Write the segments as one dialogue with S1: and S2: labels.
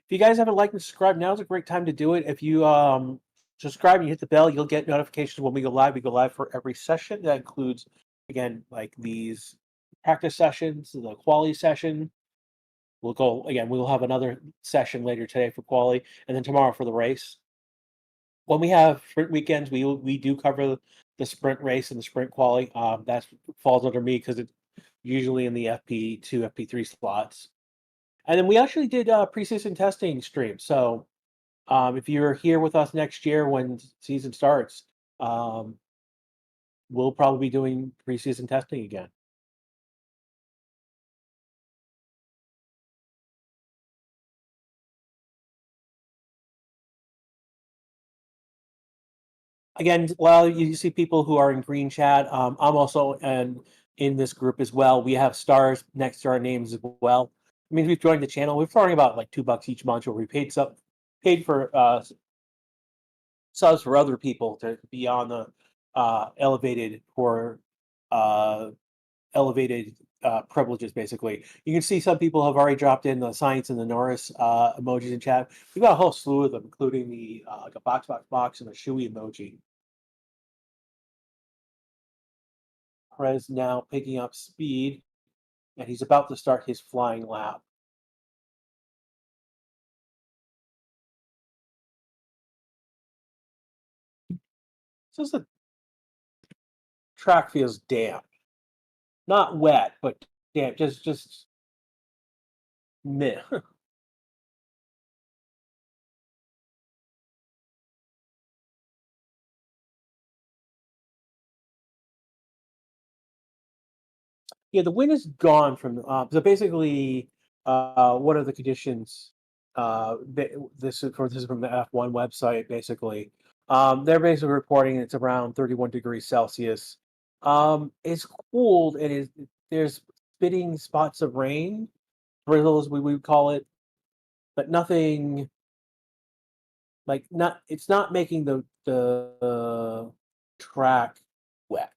S1: If you guys haven't liked and subscribed, now's a great time to do it. If you subscribe and you hit the bell, you'll get notifications when we go live. We go live for every session. That includes, again, like these practice sessions, the quality session. We'll go again. We will have another session later today for quality, and then tomorrow for the race. When we have sprint weekends, we do cover the sprint race and the sprint quality. That falls under me because it's usually in the FP2, FP3 slots. And then we actually did preseason testing stream. So if you're here with us next year when season starts, um, we'll probably be doing preseason testing again. Again, while you see people who are in green chat, I'm also in this group as well. We have stars next to our names as well. I mean, we've joined the channel. We're throwing about like $2 each month, where we paid for subs for other people to be on the elevated or uh, elevated privileges. Basically, you can see some people have already dropped in the science and the Norris emojis in chat. We've got a whole slew of them, including the like a box and a shoey emoji. Perez now picking up speed, and he's about to start his flying lap. So the track feels damp, not wet, but damp. Just meh. Yeah, the wind is gone from. So basically, what are the conditions? This is from the F1 website. Basically, they're basically reporting it's around 31 degrees Celsius. It's cooled. There's spitting spots of rain, drizzles we would call it, but nothing like not. It's not making the track wet.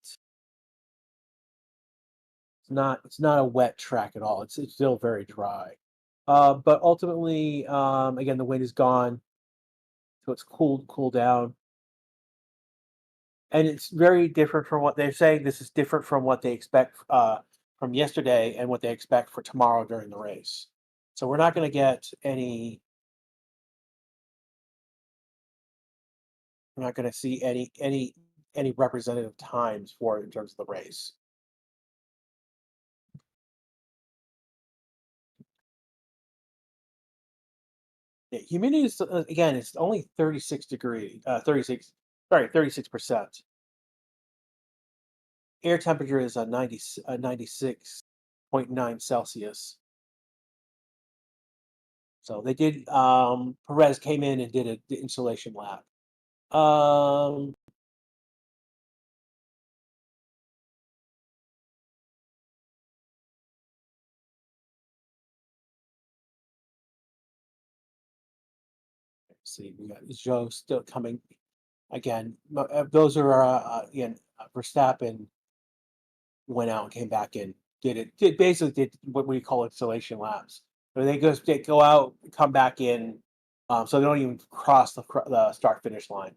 S1: It's not a wet track at all. It's still very dry. But ultimately, again, the wind is gone, so it's cooled down, and it's very different from what they're saying. This is different from what they expect from yesterday and what they expect for tomorrow during the race. So we're not going to get any. We're not going to see any representative times for it in terms of the race. Yeah, humidity is again. It's only 36 degree, 36. Sorry, 36%. Air temperature is 96.9 Celsius. So they did. Perez came in and did the insulation lap. Um, let's see, we got Joe still coming again. Those are again. Verstappen went out and came back in. Did what we call installation laps. Where they go out, come back in, so they don't even cross the start finish line.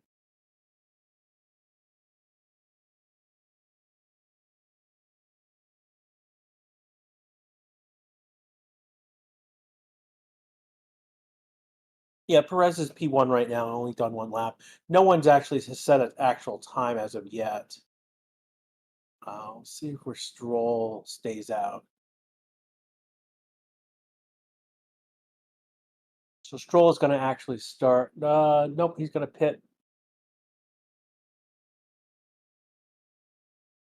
S1: Yeah, Perez is P1 right now, only done one lap. No one's actually set an actual time as of yet. Let's see if where Stroll stays out. So Stroll is going to actually start. Nope, he's going to pit.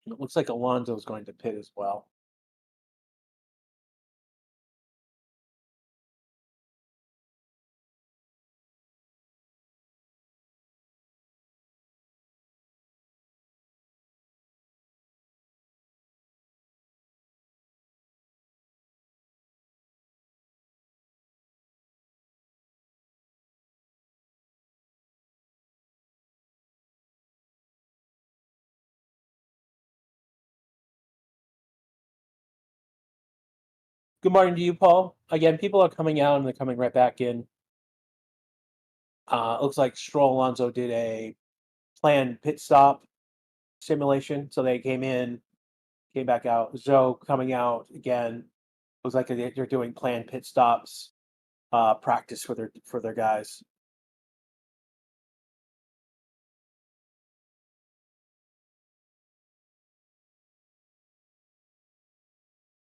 S1: It looks like Alonso is going to pit as well. Good morning to you, Paul. Again, people are coming out and they're coming right back in. Looks like Stroll Alonso did a planned pit stop simulation. So they came in, came back out. Zhou coming out again. Looks like they're doing planned pit stops, practice for their guys.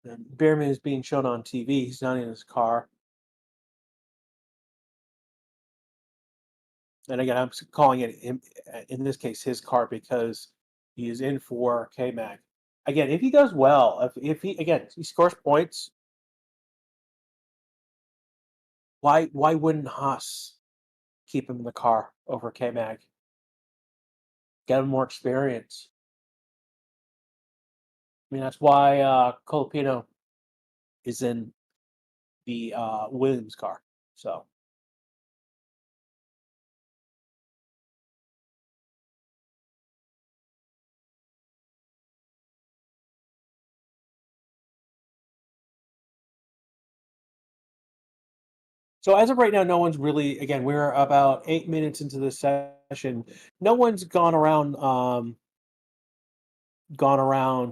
S1: And Behrman is being shown on TV. He's not in his car. And again, I'm calling it in this case his car because he is in for K-Mag. Again, if he does well, if he again he scores points, why wouldn't Haas keep him in the car over K-Mag? Get him more experience. I mean, that's why Colapino is in the Williams car. So so as of right now, no one's really. Again, we're about 8 minutes into the session. No one's gone around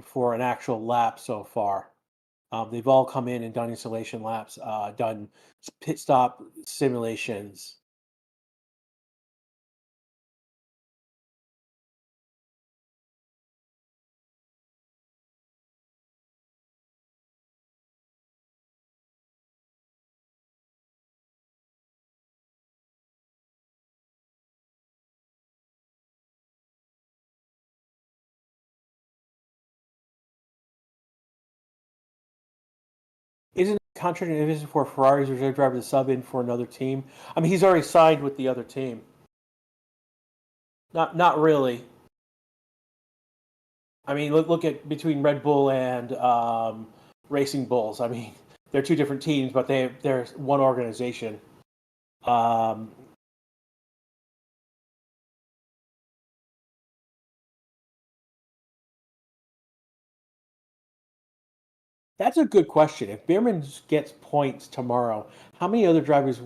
S1: for an actual lap so far. They've all come in and done installation laps, done pit stop simulations. Isn't it contrary if it's for Ferrari's reserve driver to sub in for another team? I mean, he's already signed with the other team. Not really. I mean, look at between Red Bull and Racing Bulls. I mean, they're two different teams, but they're one organization. Um, that's a good question. If Bierman gets points tomorrow, how many other drivers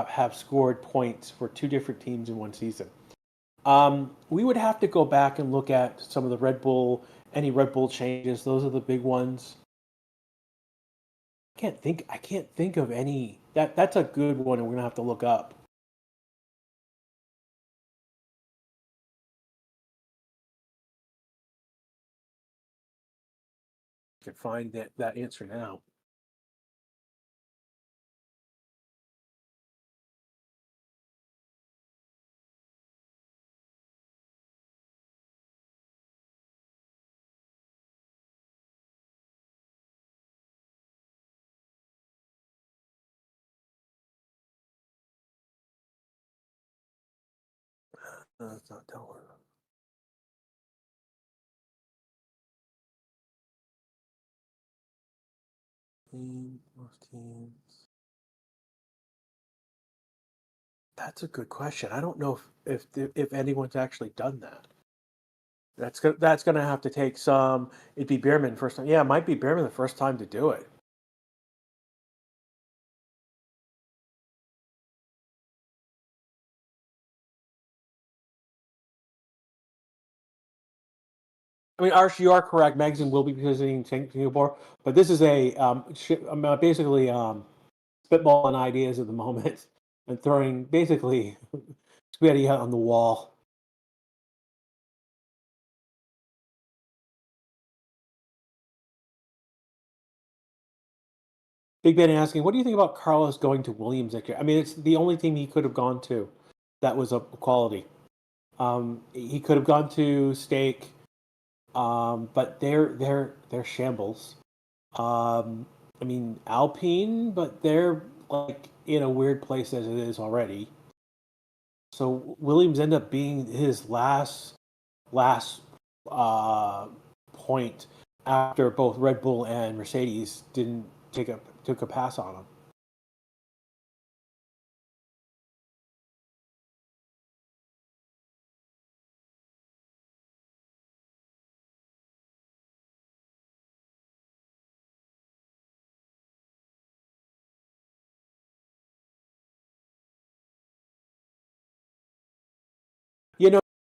S1: have scored points for two different teams in one season? We would have to go back and look at some of the Red Bull, any Red Bull changes. Those are the big ones. I can't think of any. That's a good one, and we're gonna have to look up. I can find that answer now. It's not telling. Most teams. That's a good question. I don't know if anyone's actually done that. That's gonna have to take some. It'd be Bierman first time. Yeah, it might be Bierman the first time to do it. I mean, Arsh, you are correct. Magazine will be visiting Singapore, but this is I'm basically spitballing ideas at the moment and throwing basically spaghetti out on the wall. Big Ben asking, what do you think about Carlos going to Williams next year? I mean, it's the only team he could have gone to that was of quality. He could have gone to Stake, but they're shambles. I mean Alpine, but they're like in a weird place as it is already. So Williams ended up being his last uh, point after both Red Bull and Mercedes didn't took a pass on him.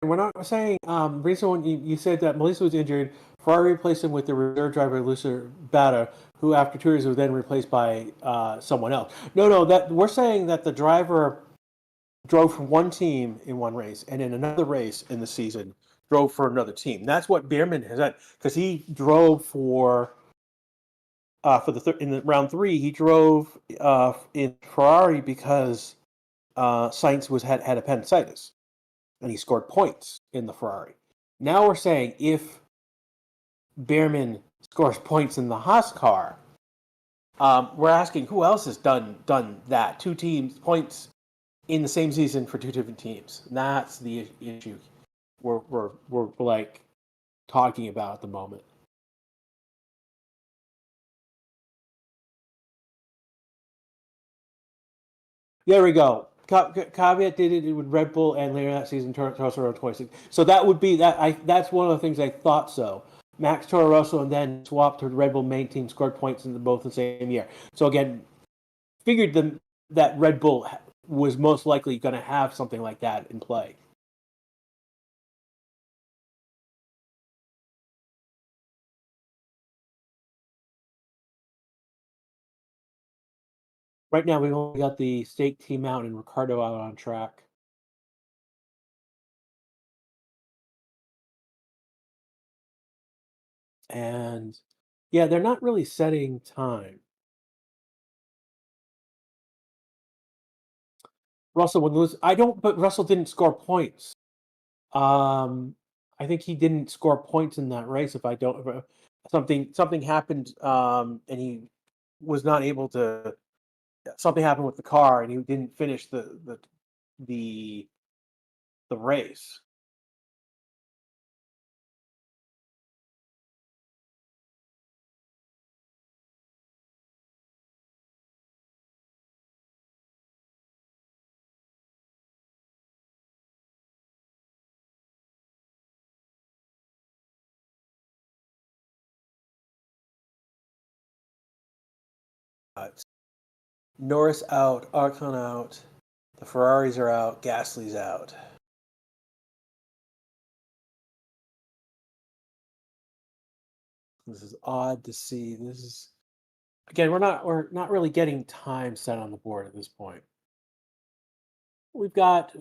S1: we're not saying reason when you said that Melissa was injured, Ferrari replaced him with the reserve driver Lucer Bata, who after 2 years was then replaced by someone else. No, that we're saying that the driver drove for one team in one race, and in another race in the season drove for another team. That's what Bierman has done because he drove for in the round 3. He drove in Ferrari because Sainz had appendicitis, and he scored points in the Ferrari. Now we're saying if Bierman scores points in the Haas car, we're asking who else has done that? 2 teams points in the same season for 2 different teams. And that's the issue we're like talking about at the moment. There we go. Caveat did it with Red Bull, and later that season, Toro Rosso 26. So that would be that. That's one of the things I thought so. Max Toro Rosso and then swapped to the Red Bull main team, scored points in both the same year. So again, figured that Red Bull was most likely going to have something like that in play. Right now, we've only got the stake team out and Ricardo out on track. And yeah, they're not really setting time. Russell would lose. But Russell didn't score points. I think he didn't score points in that race. If I don't, something happened, and he was not able to. Something happened with the car, and he didn't finish the the race. Norris out, Ocon out, the Ferraris are out, Gasly's out. This is odd to see. This is again, we're not really getting time set on the board at this point. We've got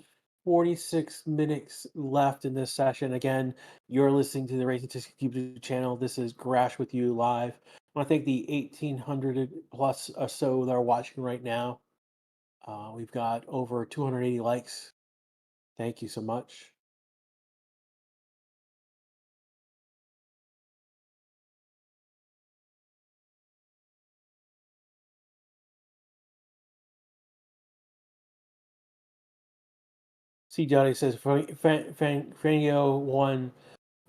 S1: 46 minutes left in this session. Again, you're listening to the Racing Tips YouTube channel. This is Grash with you live. I want to thank the 1,800 plus or so that are watching right now. We've got over 280 likes. Thank you so much. See, Johnny says Fangio won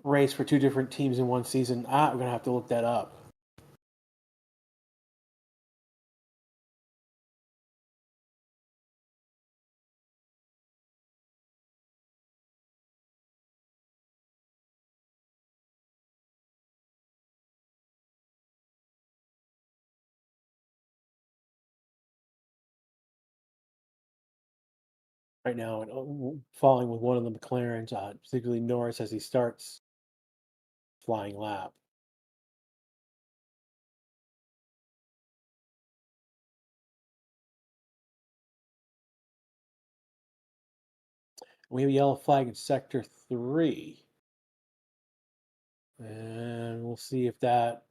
S1: race for 2 different teams in one season. We're gonna have to look that up. Right now, and falling with one of the McLarens, particularly Norris as he starts flying lap. We have a yellow flag in sector 3. And we'll see if that.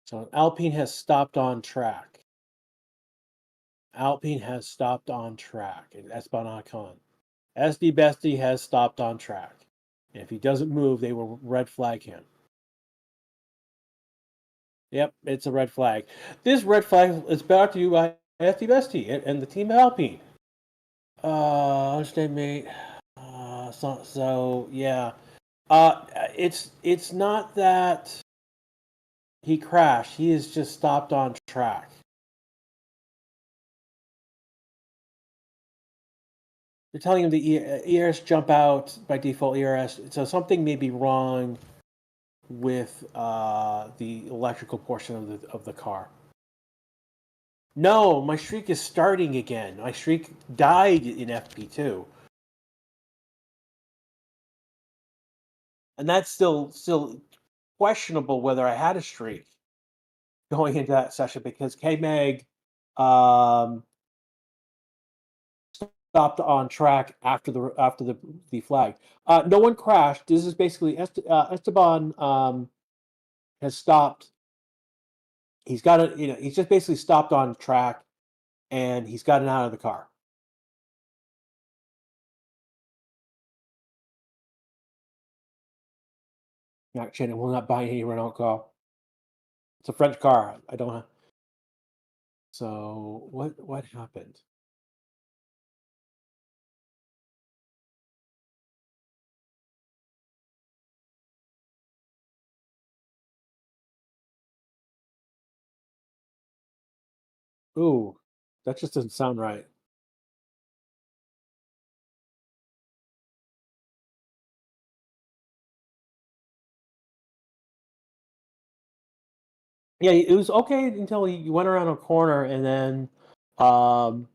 S1: So Alpine has stopped on track. Alpine has stopped on track. Esteban Ocon. SD Bestie has stopped on track. And if he doesn't move, they will red flag him. Yep, it's a red flag. This red flag is brought to you by SD Bestie and the team Alpine. Understand, mate. So yeah. It's not that he crashed. He is just stopped on track. They're telling him the ERS jump out by default ERS. So something may be wrong with the electrical portion of the car. No, my streak is starting again. My streak died in FP2. and that's still questionable whether I had a streak going into that session because K Mag um, stopped on track after the flag. No one crashed. This is basically Esteban has stopped. He's got it. He's just basically stopped on track, and he's gotten out of the car. Not Shannon will not buy any Renault car. It's a French car. I don't. So what happened? Ooh, that just doesn't sound right. Yeah, it was okay until he went around a corner and then um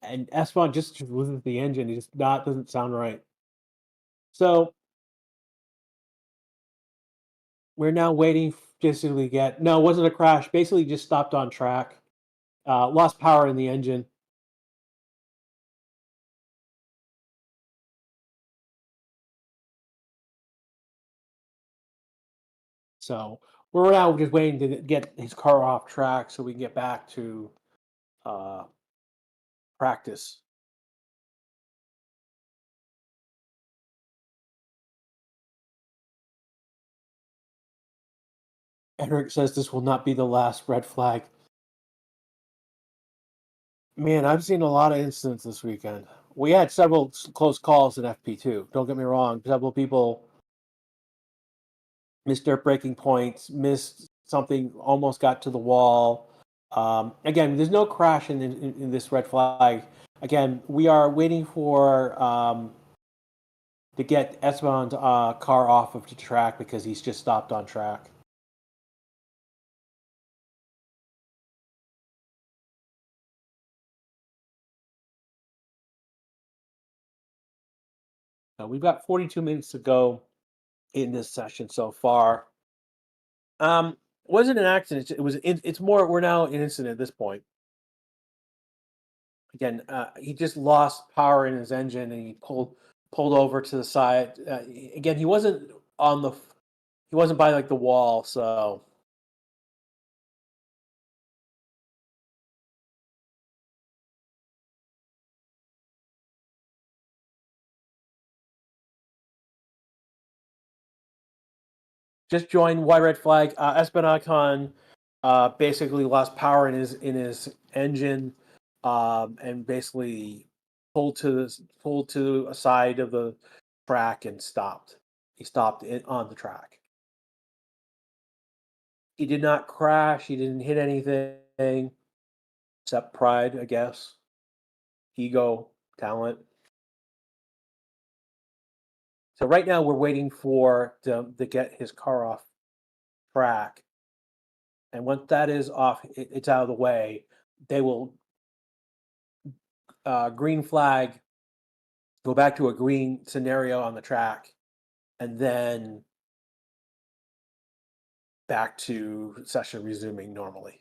S1: and Esteban just loses the engine. He just not doesn't sound right. So we're now waiting basically get no, it wasn't a crash. Basically just stopped on track. Lost power in the engine. So we're now just waiting to get his car off track so we can get back to uh practice. Eric says this will not be the last red flag. Man, I've seen a lot of incidents this weekend. We had several close calls in FP2. Don't get me wrong. Several people missed their breaking points, missed something, almost got to the wall. Again, there's no crash in this red flag. Again, we are waiting for to get Esteban's car off of the track because he's just stopped on track. So we've got 42 minutes to go in this session so far. Wasn't an accident. It's more. We're now an incident at this point. Again, he just lost power in his engine and he pulled over to the side. Again, he wasn't on the. He wasn't by like the wall, so just joined white red flag. Espinacan basically lost power in his engine, and basically pulled to a side of the track and stopped. He stopped on the track. He did not crash. He didn't hit anything except pride, I guess. Ego, talent. So right now we're waiting for to get his car off track, and once that is off, it's out of the way. They will green flag, go back to a green scenario on the track, and then back to session resuming normally.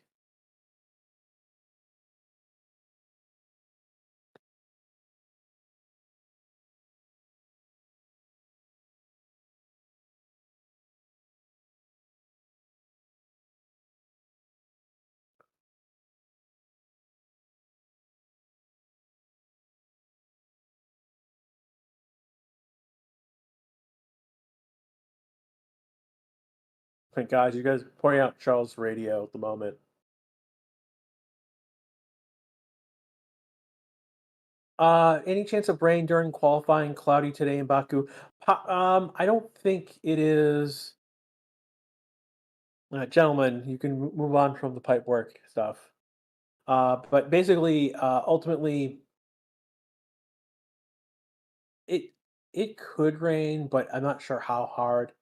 S1: I think, guys, you guys pointing out Charles' radio at the moment. Any chance of rain during qualifying? Cloudy today in Baku. I don't think it is. Gentlemen, you can move on from the pipe work stuff. But basically, ultimately, it it could rain, but I'm not sure how hard.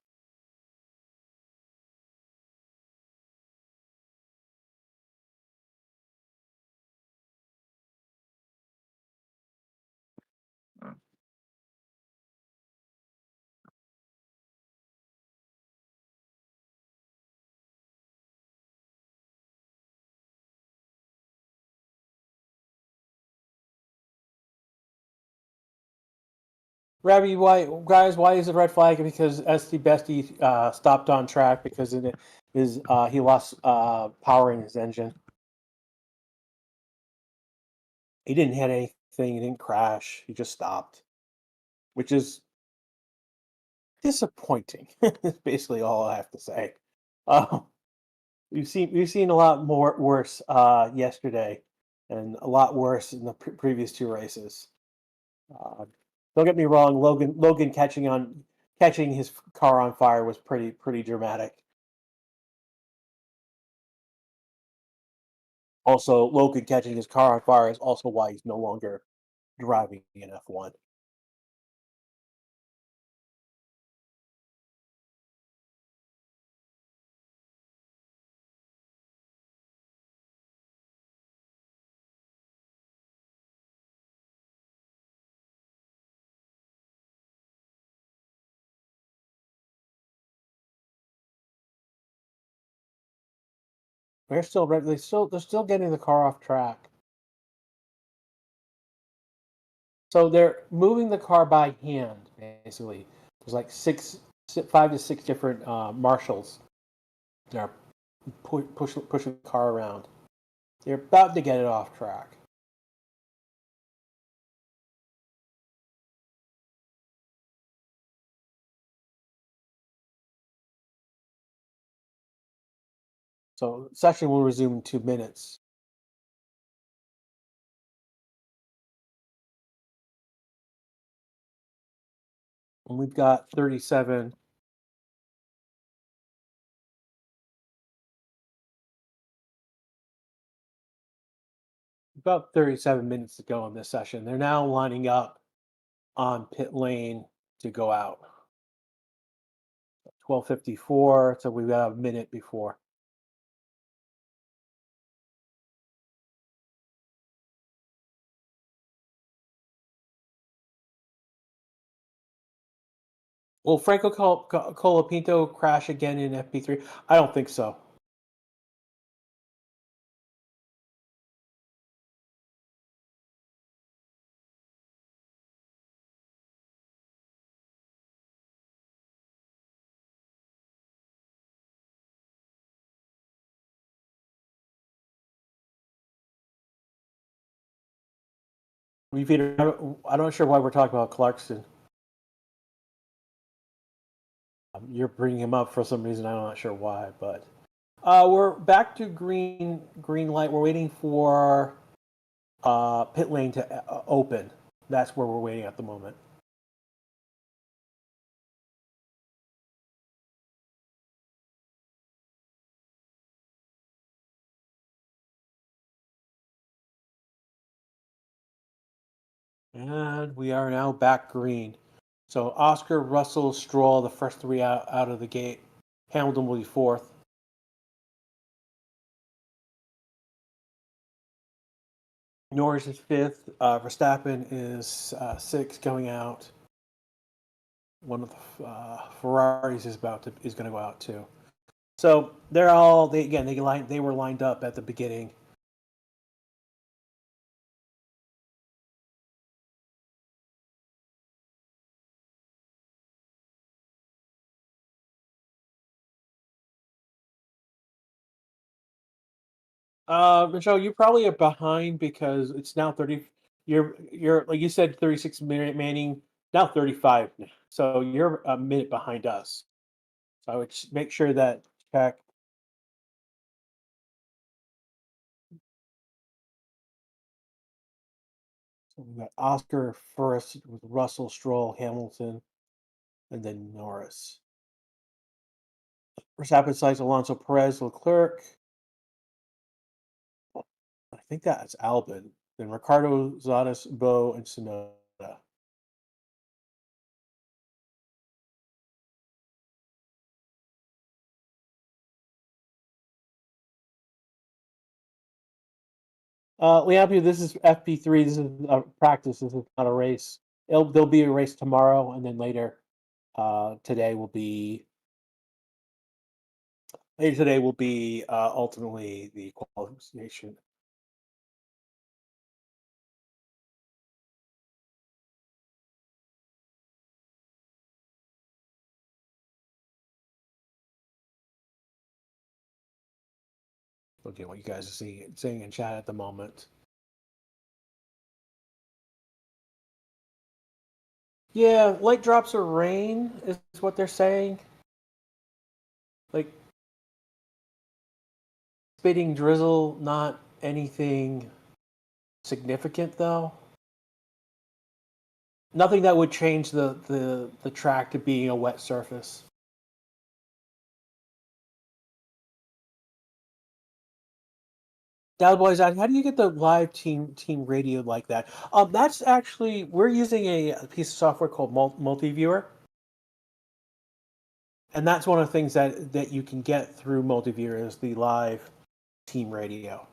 S1: Rabbi, why is it red flag? Because ST Bestie stopped on track because he lost power in his engine. He didn't hit anything. He didn't crash. He just stopped, which is disappointing. That's basically all I have to say. Uh, we've seen a lot more worse yesterday, and a lot worse in the previous two races. Uh, don't get me wrong, Logan catching his car on fire was pretty dramatic. Also, Logan catching his car on fire is also why he's no longer driving in F1. They're still getting the car off track. So they're moving the car by hand, basically. There's like 5 to 6 different marshals that are pushing the car around. They're about to get it off track. So session will resume in 2 minutes. And we've got 37. About 37 minutes to go in this session. They're now lining up on pit lane to go out. 12:54, so we've got a minute before. Will Franco Colapinto crash again in FP3? I don't think so. I'm not sure why we're talking about Clarkson. You're bringing him up for some reason. I'm not sure why, but we're back to green light. We're waiting for pit lane to open. That's where we're waiting at the moment. And we are now back green. So Oscar, Russell, Stroll, the first three out of the gate. Hamilton will be fourth. Norris is fifth. Verstappen is sixth, going out. One of the Ferraris is going to go out too. So they were lined up at the beginning. Michelle, you probably are behind because it's now 30. You're like you said, 36-minute Manning, now 35. So you're a minute behind us. So I would make sure that check. So we got Oscar first with Russell, Stroll, Hamilton, and then Norris. Verstappen sides Alonso, Perez, Leclerc. I think that's Albon. Then Ricardo, Zadis, Bo, and Sonoda. Leampy, this is FP3. This is a practice. This is not a race. There'll be a race tomorrow, and then today will be ultimately the qualification. Looking at what you guys are saying in chat at the moment. Yeah, light drops of rain is what they're saying. Like spitting drizzle, not anything significant though. Nothing that would change the track to being a wet surface. Boys, how do you get the live team radio like that? That's actually we're using a piece of software called Multiviewer, and that's one of the things that you can get through Multiviewer is the live team radio.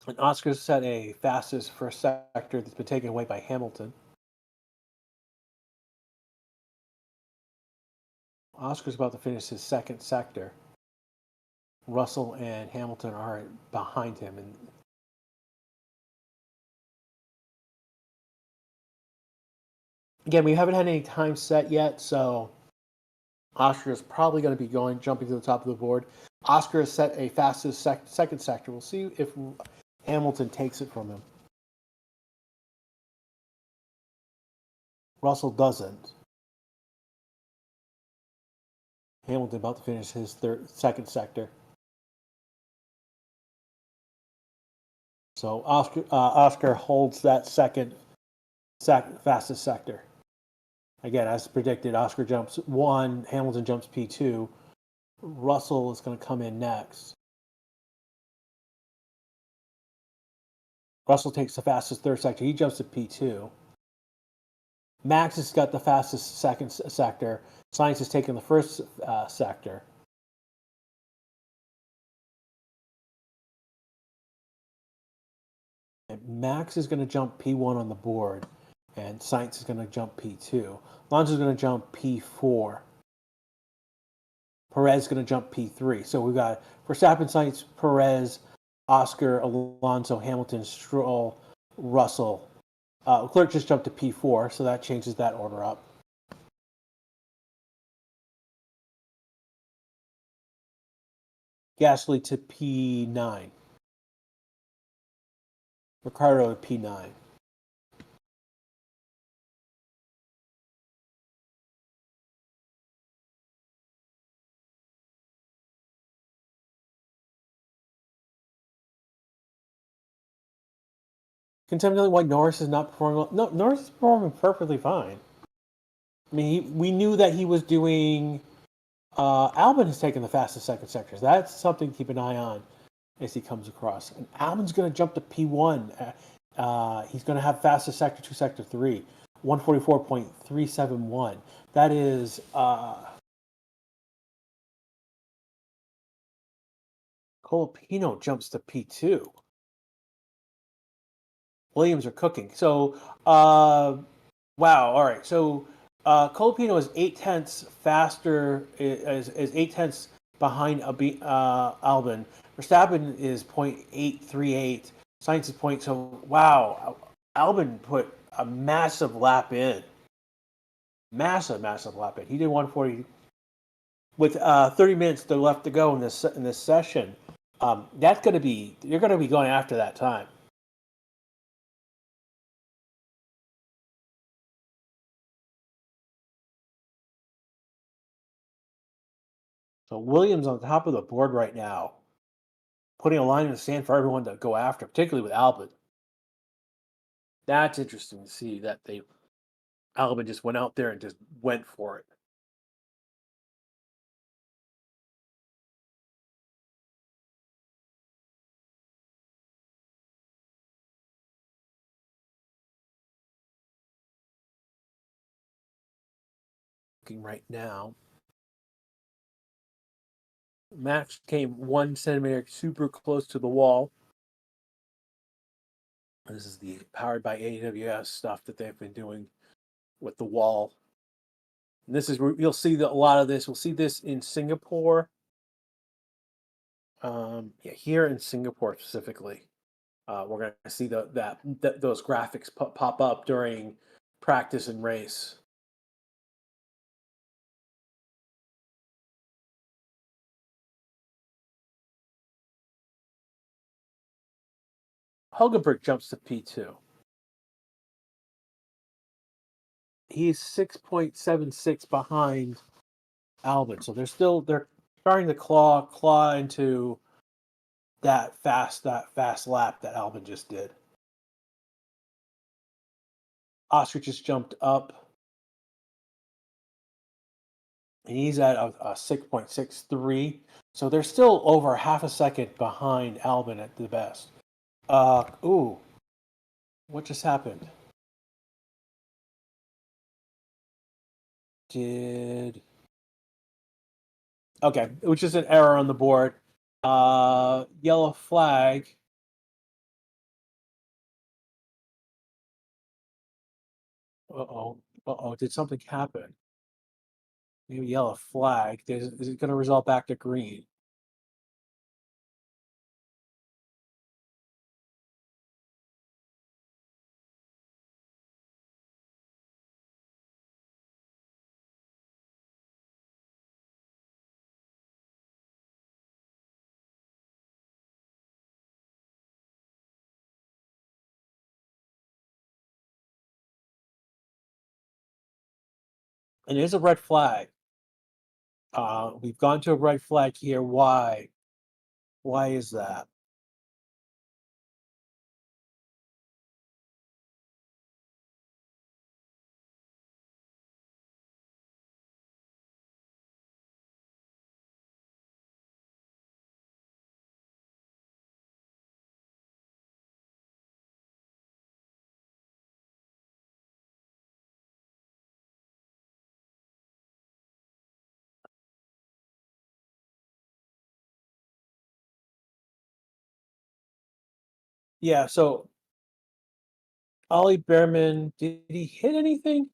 S1: And Oscar's set a fastest first sector that's been taken away by Hamilton. Oscar's about to finish his second sector. Russell and Hamilton are behind him, and again, we haven't had any time set yet, so Oscar is probably going to be jumping to the top of the board. Oscar has set a fastest second sector. We'll see if Hamilton takes it from him. Russell doesn't. Hamilton about to finish his second sector. So Oscar holds that second fastest sector. Again, as predicted, Oscar jumps 1, Hamilton jumps P2. Russell is going to come in next. Russell takes the fastest third sector. He jumps to P2. Max has got the fastest second sector. Sainz has taken the first sector. And Max is going to jump P1 on the board, and Sainz is going to jump P2. Alonso is going to jump P4. Perez is going to jump P3. So we've got Verstappen, Sainz, Perez, Oscar, Alonso, Hamilton, Stroll, Russell. Leclerc just jumped to P4, so that changes that order up. Gasly to P9. Ricardo to P9. Can tell me why Norris is not performing well? No, Norris is performing perfectly fine. I mean, we knew that he was doing. Albon has taken the fastest second sectors. That's something to keep an eye on as he comes across. And Albon's going to jump to P1. He's going to have fastest sector 2, sector 3, 144.371. That is. Colapino jumps to P2. Williams are cooking. So, wow. All right. So, Colapino is 8/10 faster, is 8/10 behind Albon. Verstappen is 0.838. Sainz is point. So, wow. Albon put a massive lap in. Massive lap in. He did 140 with 30 minutes left to go in this session. That's going to be, you're going to be going after that time. So Williams on top of the board right now, putting a line in the sand for everyone to go after, particularly with Albon. That's interesting to see that Albon just went out there and just went for it. Looking right now, Max came 1 centimeter super close to the wall. This is the powered by AWS stuff that they've been doing with the wall. And this is, you'll see a lot of this. We'll see this in Singapore. Yeah, here in Singapore specifically, we're going to see those graphics pop up during practice and race. Hulkenberg jumps to P2. He's 6.76 behind Albon, so they're starting to claw into that fast lap that Albon just did. Oscar just jumped up, and he's at a 6.63. So they're still over half a second behind Albon at the best. Ooh, what just happened? Did Okay, which is an error on the board. Yellow flag. Uh-oh. Uh-oh. Did something happen? Maybe yellow flag. Is it going to result back to green? And it is a red flag. We've gone to a red flag here. Why? Why is that? Yeah, so Ollie Behrman, did he hit anything?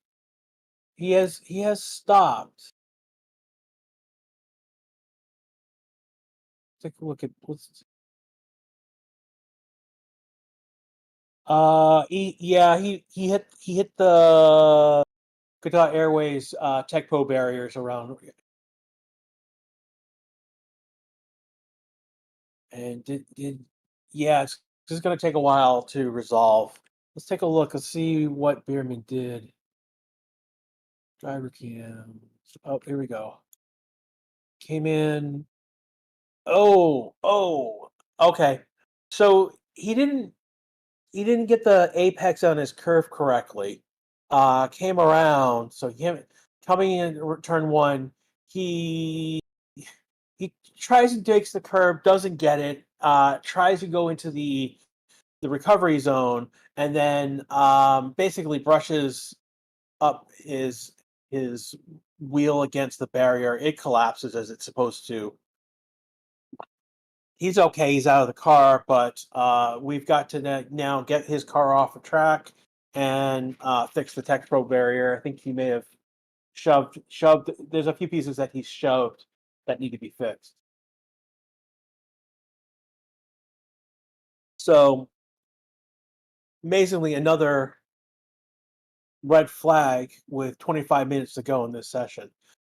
S1: He has stopped. Take a look at what's he hit the Qatar Airways Tech Pro barriers around, and did yeah, it's gonna take a while to resolve. Let's take a look and see what Bierman did. Driver cam. Oh, here we go. Came in. Oh, okay. So he didn't get the apex on his curve correctly. Came around. So coming in turn one, he he tries and takes the curb, doesn't get it. Tries to go into the recovery zone, and then basically brushes up his wheel against the barrier. It collapses as it's supposed to. He's okay. He's out of the car, but we've got to now get his car off the track and fix the Tech Pro barrier. I think he may have shoved. There's a few pieces that he shoved that need to be fixed. So amazingly, another red flag with 25 minutes to go in this session.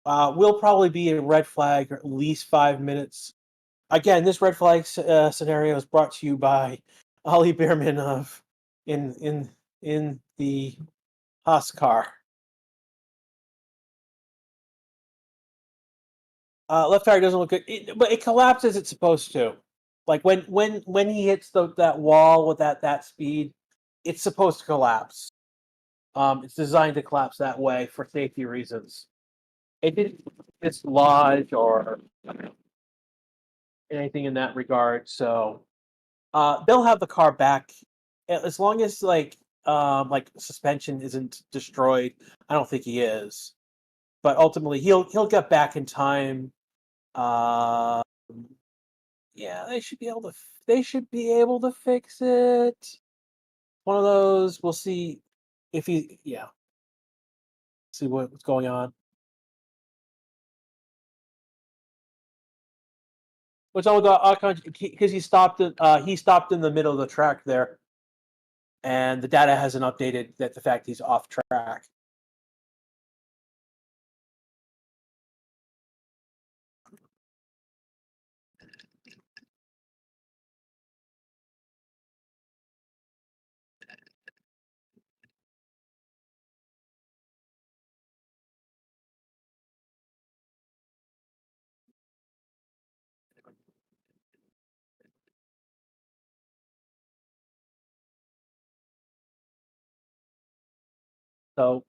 S1: Will probably be a red flag at least 5 minutes. Again, this red flag scenario is brought to you by Ollie Behrman of in the Haas car. Left tire doesn't look good, but it collapses. It's supposed to. Like when he hits that wall with that speed, it's supposed to collapse. It's designed to collapse that way for safety reasons. It didn't dislodge or anything in that regard. So they'll have the car back as long as like suspension isn't destroyed. I don't think he is, but ultimately he'll get back in time. Uh, yeah, they should be able to fix it. One of those. We'll see if he see what's going on. What's all the Ocon? Because he stopped in the middle of the track there, and the data hasn't updated that the fact he's off track. So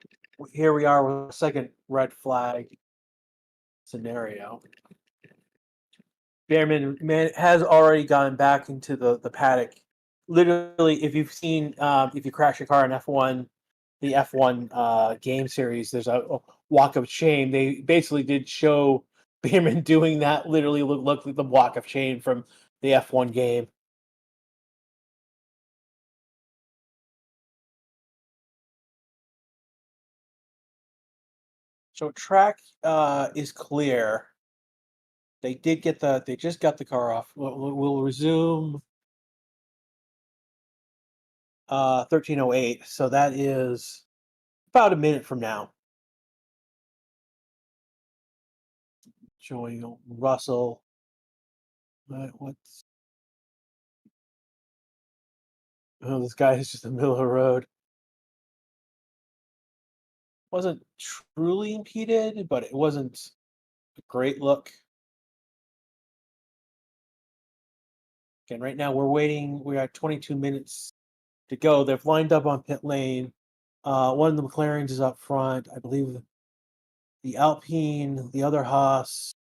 S1: here we are with a second red flag scenario. Behrman has already gone back into the paddock. Literally, if you've seen, if you crash your car in F1, the F1 game series, there's a walk of shame. They basically did show Behrman doing that. Literally looked like the walk of shame from the F1 game. So track is clear. They just got the car off. We'll resume 13:08. So that is about a minute from now. Showing Russell. What's Oh, this guy is just in the middle of the road. Wasn't truly impeded, but it wasn't a great look. Again, right now we're waiting. We got 22 minutes to go. They've lined up on pit lane. One of the McLarens is up front. I believe the Alpine, the other Haas.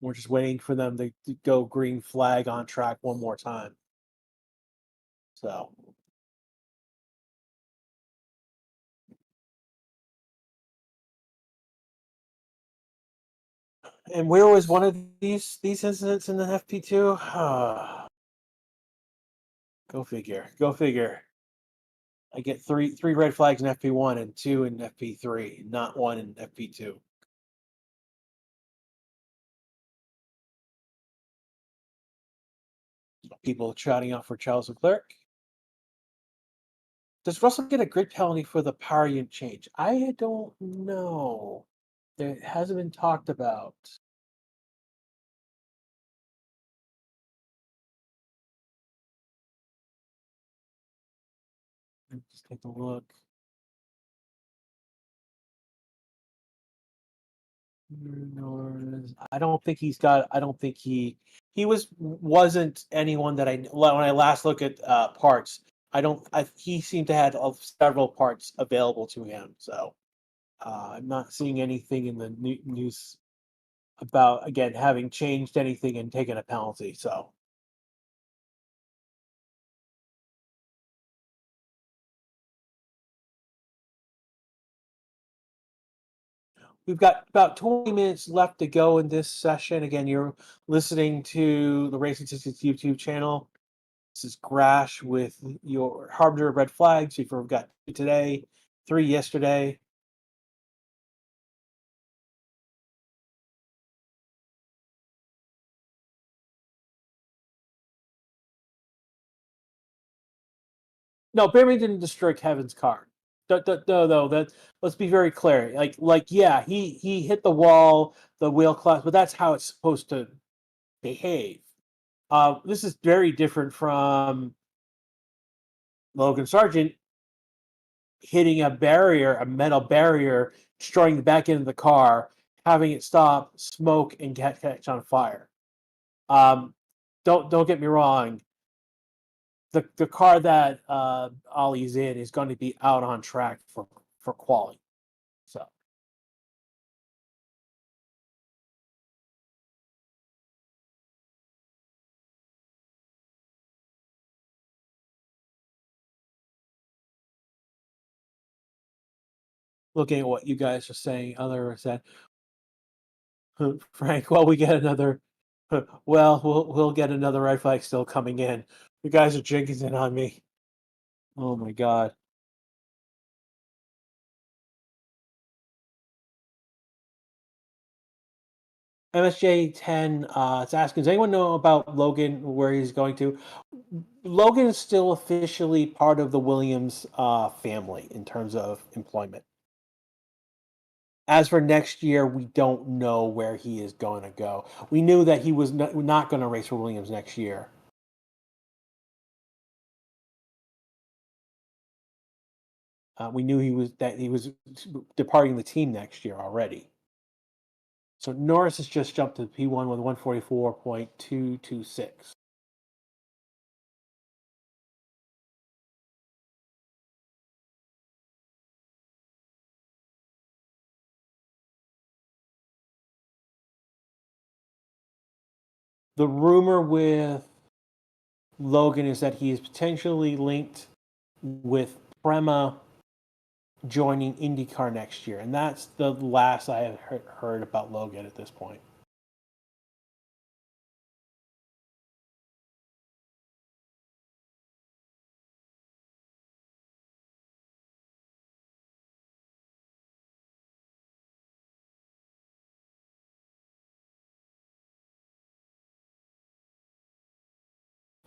S1: We're just waiting for them to go green flag on track one more time. So. And where was one of these incidents in the FP2? Go figure. Go figure. I get three red flags in FP1 and 2 in FP3, not 1 in FP2. People shouting out for Charles Leclerc. Does Russell get a grid penalty for the power unit change? I don't know. It hasn't been talked about. Let's take a look. I don't think he's got. I don't think he wasn't anyone that when I last look at parts. I don't. He seemed to have several parts available to him. So I'm not seeing anything in the news about again having changed anything and taken a penalty. So we've got about 20 minutes left to go in this session. Again, you're listening to the Racing Statistics YouTube channel. This is Grash with your Harbinger of Red Flags. We've got 2 today, 3 yesterday. No, Behrman didn't destroy Kevin's car. No. Let's be very clear. Yeah, he hit the wall, the wheel collapsed, but that's how it's supposed to behave. This is very different from Logan Sargent hitting a barrier, a metal barrier, destroying the back end of the car, having it stop, smoke, and catch on fire. Don't get me wrong. The car that Ollie's in is going to be out on track for quality. So looking at what you guys are saying, others said, Frank, well, we get another. Well, we'll get another red flag still coming in. You guys are jinxing it on me. Oh my god. MSJ 10, it's asking, does anyone know about Logan, where he's going to? Logan is still officially part of the Williams family in terms of employment. As for next year, we don't know where he is going to go. We knew that he was not going to race for Williams next year. We knew he was departing the team next year already. So Norris has just jumped to P1 with 144.226. The rumor with Logan is that he is potentially linked with Prema joining IndyCar next year, and that's the last I have heard about Logan at this point.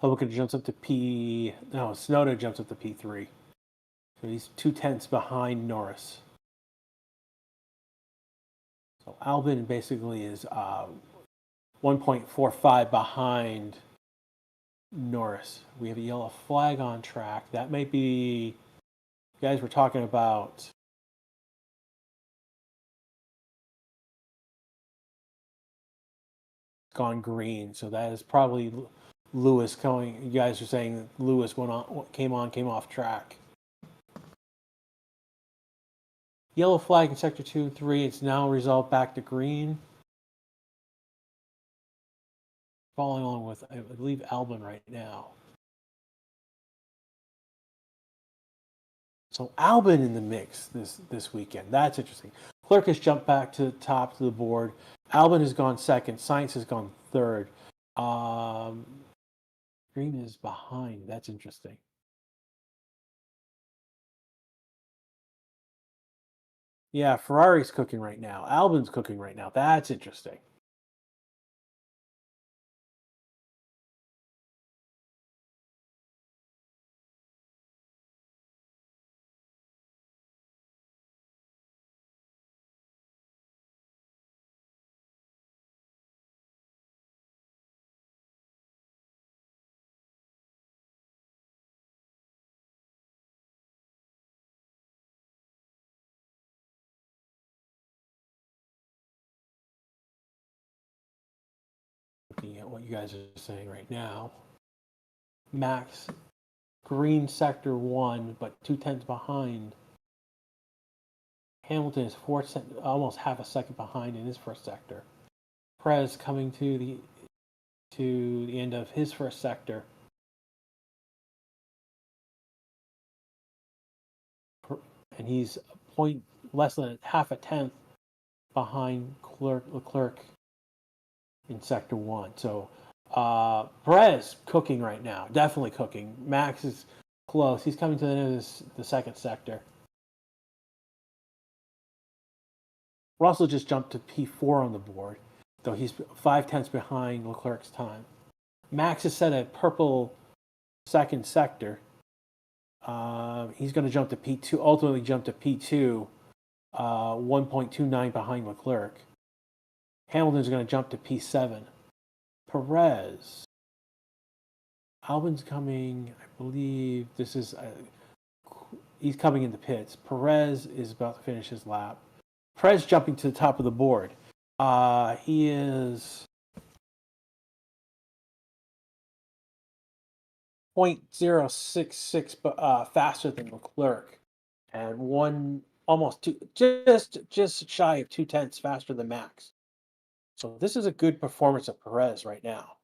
S1: Hoboken jumps up to Snowden jumps up to P3. So he's 2/10 behind Norris. So Albin basically is 1.45 behind Norris. We have a yellow flag on track. That might be, you guys were talking about gone green. So that is probably Lewis going. You guys are saying that Lewis came off track. Yellow flag in sector 2 and 3. It's now resolved back to green. Following along with, I believe, Albin right now. So Albin in the mix this weekend. That's interesting. Clerk has jumped back to the top of the board. Albin has gone second. Science has gone third. Green is behind. That's interesting. Yeah, Ferrari's cooking right now. Albin's cooking right now. That's interesting. Looking at what you guys are saying right now. Max, green sector 1, but 2/10 behind. Hamilton is almost half a second behind in his first sector. Perez coming to the end of his first sector. And he's less than half a tenth behind Leclerc in sector 1. So Perez cooking right now, definitely cooking. Max is close. He's coming to the end of the second sector. Russell just jumped to P4 on the board, though he's 5/10 behind Leclerc's time. Max is set at purple second sector. He's going to jump to P2, ultimately jump to P2, 1.29 behind Leclerc. Hamilton's going to jump to P7. Perez. Albin's coming, I believe this is, he's coming into pits. Perez is about to finish his lap. Perez jumping to the top of the board. He is 0.066 faster than Leclerc, and just shy of 2/10 faster than Max. So this is a good performance of Perez right now.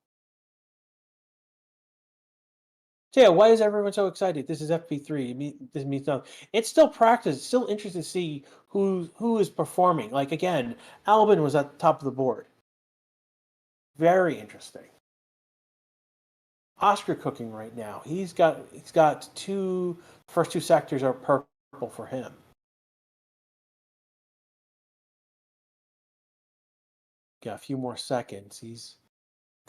S1: So yeah, why is everyone so excited? This is FP3. This means nothing. It's still practice. It's still interesting to see who is performing. Like again, Albin was at the top of the board. Very interesting. Oscar cooking right now. He's got first two sectors are purple for him. got a few more seconds. He's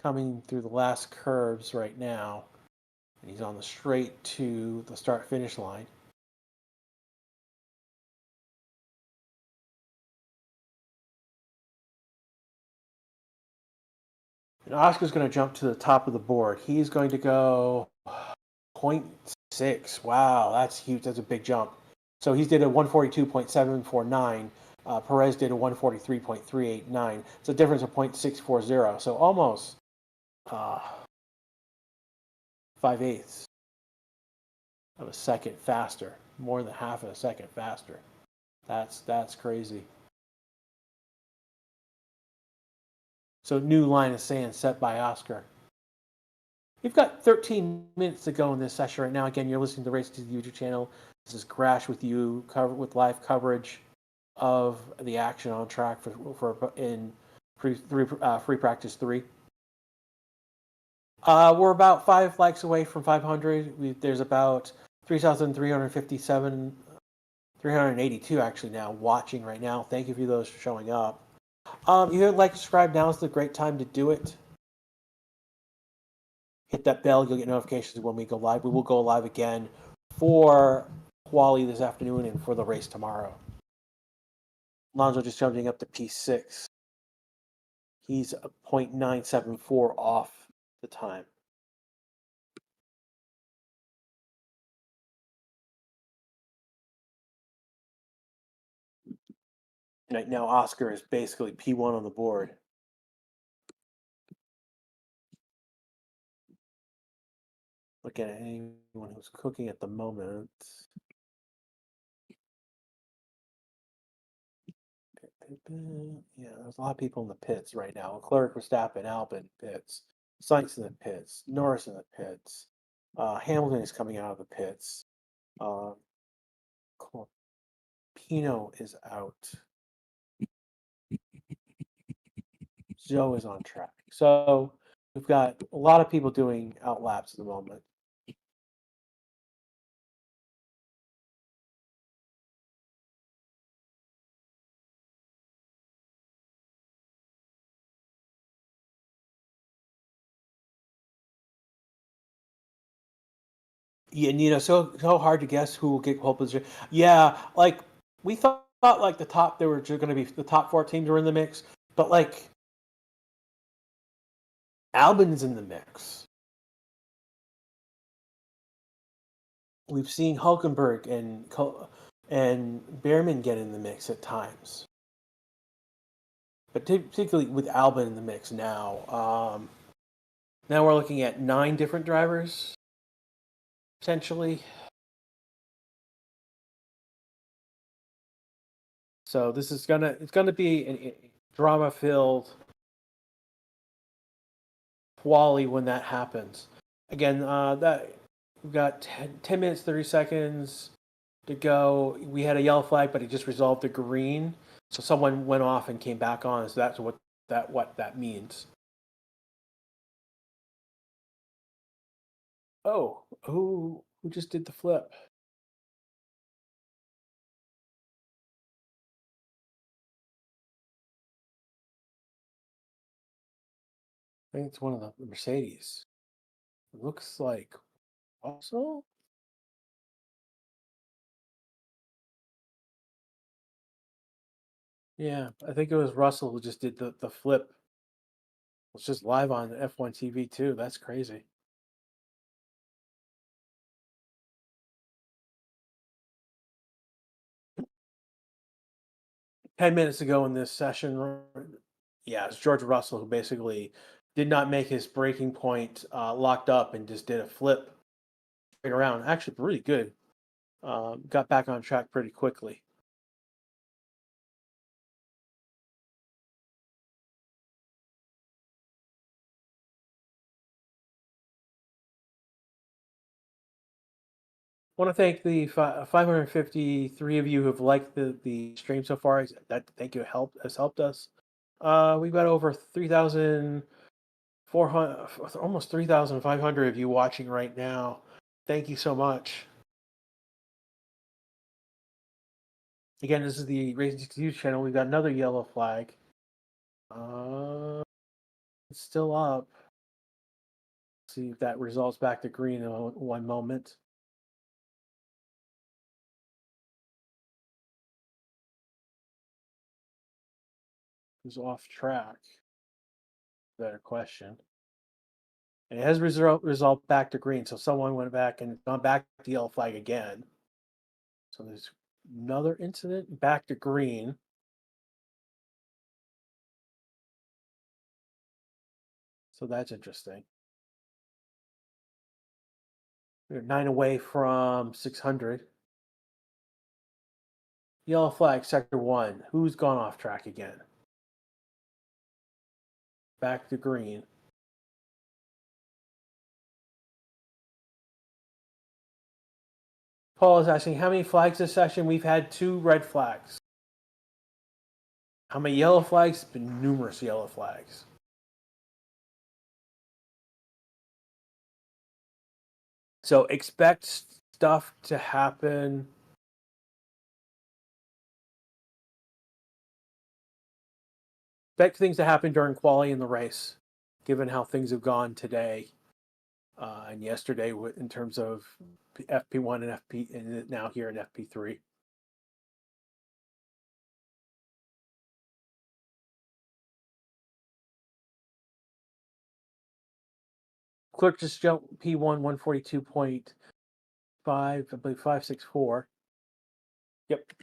S1: coming through the last curves right now, and he's on the straight to the start-finish line. And Oscar's going to jump to the top of the board. He's going to go 0.6. Wow, that's huge. That's a big jump. So he did a 142.749. Perez did a 143.389. It's a difference of 0.640. So almost 5/8 of a second faster. More than half of a second faster. That's crazy. So new line of sand set by Oscar. We've got 13 minutes to go in this session right now. Again, you're listening to Race to the YouTube channel. This is Crash with you, with live coverage of the action on track for in free practice 3. We're about 5 likes away from 500. There's about 3,357, 382 actually now watching right now. Thank you for those showing up. If you'd like to subscribe, now is the great time to do it. Hit that bell, you'll get notifications when we go live. We will go live again for quali this afternoon and for the race tomorrow. Lonzo just jumping up to P6. He's a 0.974 off the time. Right now, Oscar is basically P1 on the board. Looking at anyone who's cooking at the moment. Yeah, there's a lot of people in the pits right now. Leclerc, Verstappen, Albon pits. Sainz in the pits. Norris in the pits. Hamilton is coming out of the pits. Pino is out. Zhou is on track. So we've got a lot of people doing out laps at the moment. Yeah, so hard to guess who will get pole position. Yeah, like we thought like the top, there were going to be the top 4 teams were in the mix, but like Albon's in the mix. We've seen Hulkenberg and Behrman get in the mix at times, but particularly with Albon in the mix now. Now we're looking at 9 different drivers potentially. So this is it's gonna be a drama filled quali when that happens. Again, that we've got 10 minutes 30 seconds to go. We had a yellow flag, but it just resolved to green. So someone went off and came back on. So that's what that means. Oh, who just did the flip? I think it's one of the Mercedes. It looks like also. Yeah, I think it was Russell who just did the flip. It's just live on F1 TV too. That's crazy. $10 ago in this session, yeah, it's George Russell who basically did not make his breaking point locked up and just did a flip straight around. Actually, pretty good. Got back on track pretty quickly. I want to thank the 553 of you who have liked the stream so far. Thank you has helped us. We've got over 3,400, almost 3,500 of you watching right now. Thank you so much. Again, this is the Racing 62 channel. We've got another yellow flag. It's still up. See if that results back to green in one moment. Who's off track? Better question. And it has result back to green, so someone went back and gone back to yellow flag again. So there's another incident back to green. So that's interesting. We're 9 away from 600. Yellow flag, sector 1. Who's gone off track again? Back to green. Paul is asking, how many flags this session? We've had 2 red flags. How many yellow flags? Been numerous yellow flags. So expect stuff to happen. Expect things to happen during quali in the race, given how things have gone today and yesterday in terms of FP1 and FP, and now here in FP3. Clerk just jumped P1 142.5, I believe 564. Yep.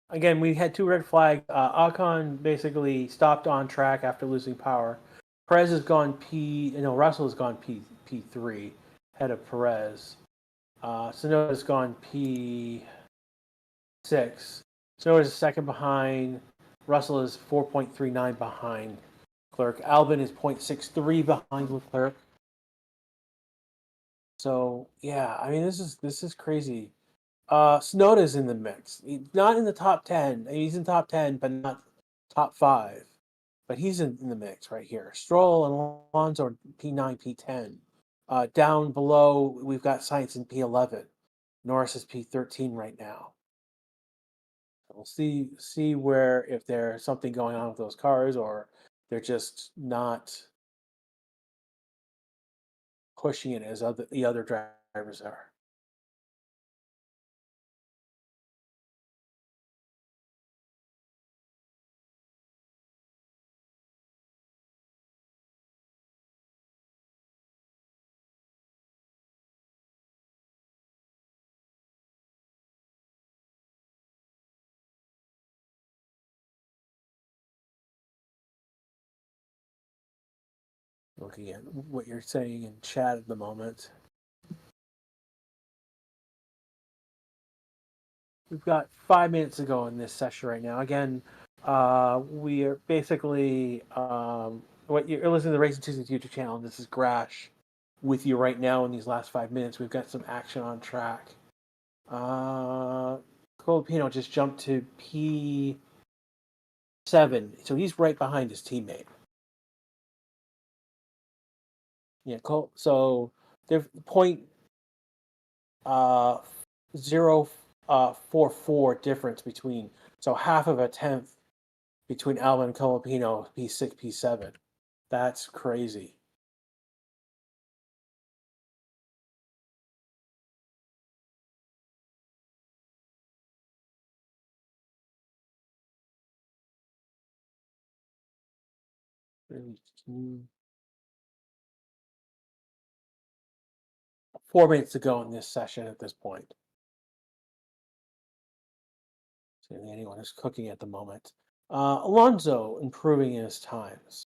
S1: Again, we had 2 red flags. Ocon basically stopped on track after losing power. Perez has gone Russell has gone P3, ahead of Perez. Sonoda's gone P6. Sonoda's second behind. Russell is 4.39 behind Leclerc. Albon is 0.63 behind Leclerc. So yeah, I mean this is crazy. Snowda's in the mix. He's not in the top 10. He's in top 10, but not top 5. But he's in the mix right here. Stroll and Alonso are P9, P10. Down below, we've got Sainz in P11. Norris is P13 right now. We'll see where if there's something going on with those cars or they're just not pushing it as the other drivers are. Looking at what you're saying in chat at the moment. We've got 5 minutes to go in this session right now. Again, we are basically what you're listening to the Racing Tuesday YouTube channel. This is Grash with you right now in these last 5 minutes. We've got some action on track. Colapino just jumped to P7, so he's right behind his teammate. Yeah, so they're 0.044 difference between, so half of a tenth between Albon and Colapino, P6, P7. That's crazy. Really, 4 minutes to go in this session at this point. So anyone is cooking at the moment. Alonso improving in his times.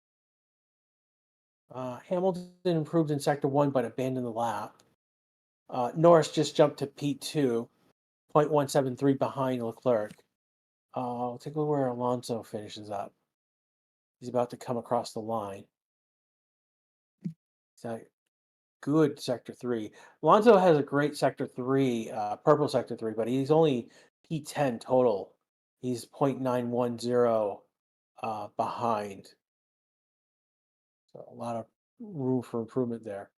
S1: Hamilton improved in sector 1 but abandoned the lap. Norris just jumped to P2, 0.173 behind Leclerc. Take a look where Alonso finishes up. He's about to come across the line. So good sector 3. Alonso has a great sector 3, purple sector 3, but he's only P10 total. He's 0.910 behind. So a lot of room for improvement there.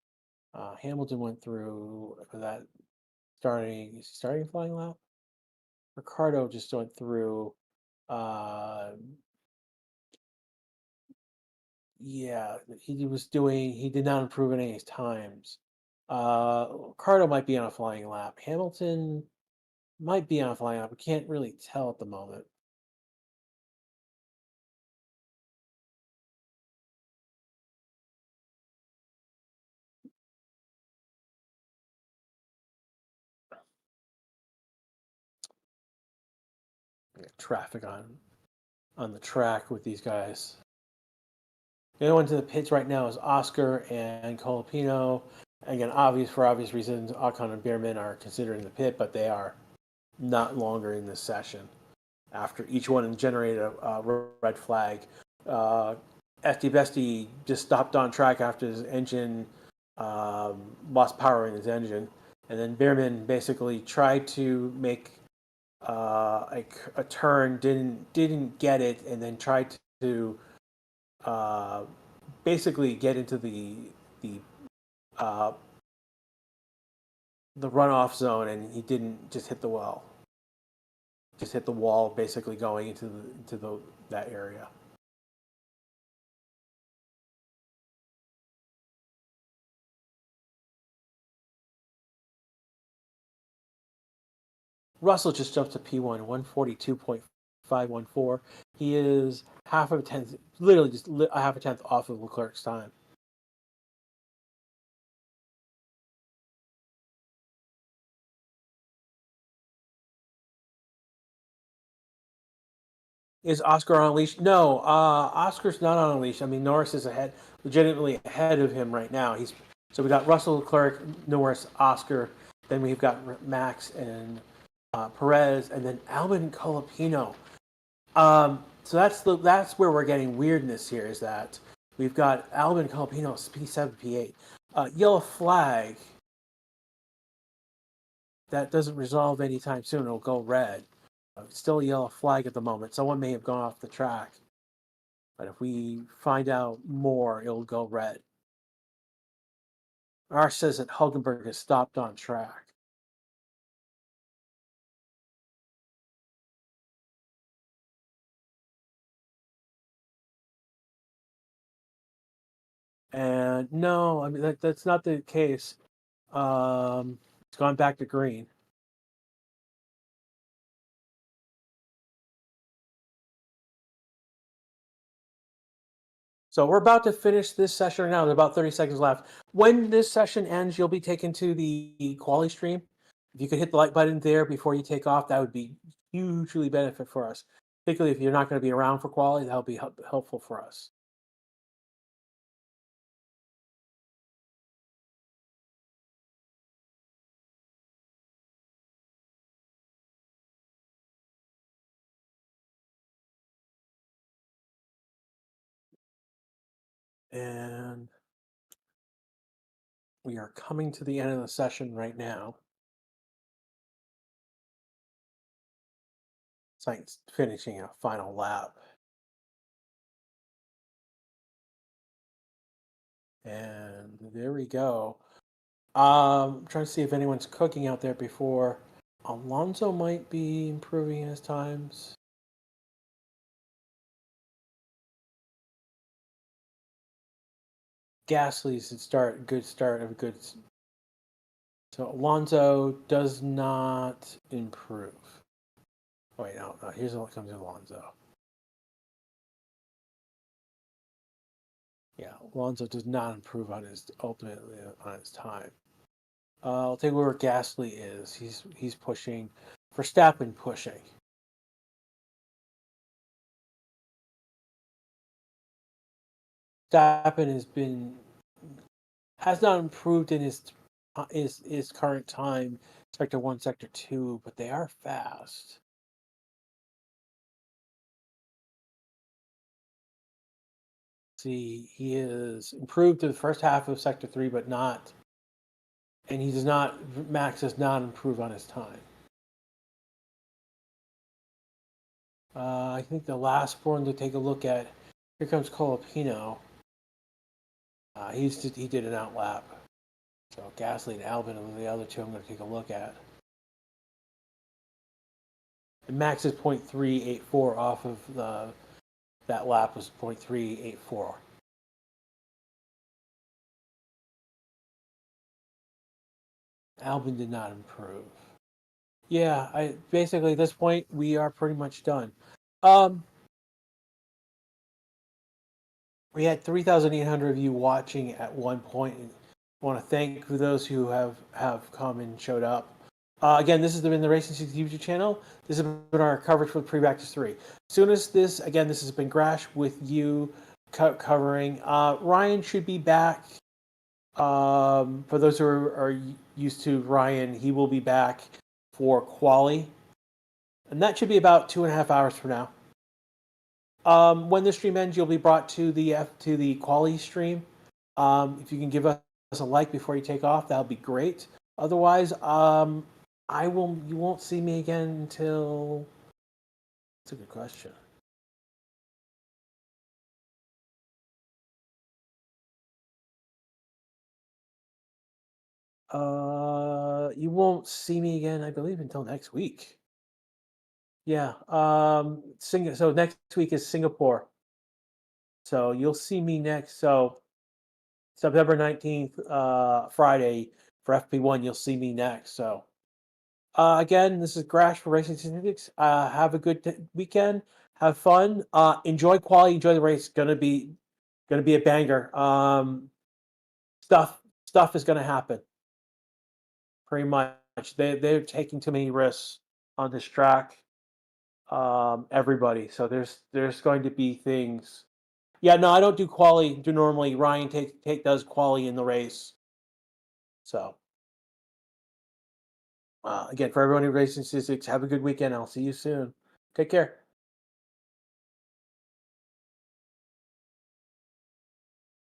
S1: Hamilton went through that starting flying lap. Ricardo just went through. Yeah, he did not improve any of his times. Ricardo might be on a flying lap. Hamilton might be on a flying lap. We can't really tell at the moment. Traffic on the track with these guys. The only ones in the pits right now is Oscar and Colapino. Again, for obvious reasons, Ocon and Bierman are considering the pit, but they are not longer in this session. After each one generated a red flag, Esti just stopped on track after his engine lost power in his engine, and then Bierman basically tried to make a turn, didn't get it, and then tried to basically get into uh, the runoff zone, and he didn't just hit the wall. Just hit the wall, basically going into that area. Russell just jumped to P1, 142.514. He is half of a tenth, literally just a half a tenth off of Leclerc's time. Is Oscar on a leash? No, Oscar's not on a leash. I mean, Norris is legitimately ahead of him right now. So we got Russell, Leclerc, Norris, Oscar. Then we've got Max and Perez, and then Albon and Colapino. So that's where we're getting weirdness here. Is that we've got Albon and Colapino P7, P8, yellow flag. That doesn't resolve anytime soon. It'll go red. It's still a yellow flag at the moment. Someone may have gone off the track. But if we find out more, it'll go red. R says that Hulkenberg has stopped on track. And no, I mean that's not the case. It's gone back to green. So we're about to finish this session now. There's about 30 seconds left. When this session ends, you'll be taken to the quali stream. If you could hit the like button there before you take off, that would be hugely benefit for us. Particularly if you're not going to be around for quali, that'll be helpful for us. And we are coming to the end of the session right now. It's finishing a final lap. And there we go. I'm trying to see if anyone's cooking out there before. Alonso might be improving his times. Gasly's good start of a good. So Alonso does not improve. Oh, wait, no. Here's what comes to Alonso. Yeah, Alonso does not improve on his time. I'll take where Gasly is. He's pushing. Verstappen pushing. Verstappen has not improved in his current time, sector 1, sector 2, but they are fast. see, he is improved to the first half of Sector 3, but not, and he does not, Max does not improve on his time. I think the last one to take a look at, here comes Colapino. He did an outlap. So Gasly and Albon are the other two I'm going to take a look at. And Max is 0.384 off of that lap was 0.384. Albon did not improve. Yeah, basically at this point we are pretty much done. We had 3,800 of you watching at one point. I want to thank those who have come and showed up. Again, this has been the Racing 60 YouTube channel. This has been our coverage for Pre-Practice 3. As soon as this has been Grash with you covering. Ryan should be back. For those who are used to Ryan, he will be back for quali. And that should be about 2.5 hours from now. When the stream ends, you'll be brought to the quali stream. If you can give us a like before you take off, that'll be great. Otherwise, you won't see me again until. That's a good question. You won't see me again, I believe, until next week. Yeah. So next week is Singapore. So you'll see me next. So September 19th, Friday for FP1, you'll see me next. So again, this is Grash for Racing Statistics. Have a good weekend. Have fun. Enjoy quality. Enjoy the race. Gonna be a banger. Stuff is gonna happen. Pretty much. They're taking too many risks on this track. Everybody. So there's going to be things. Yeah, no, I don't do quali. Do normally Ryan does quali in the race. So again, for everyone who races statistics, have a good weekend. I'll see you soon. Take care.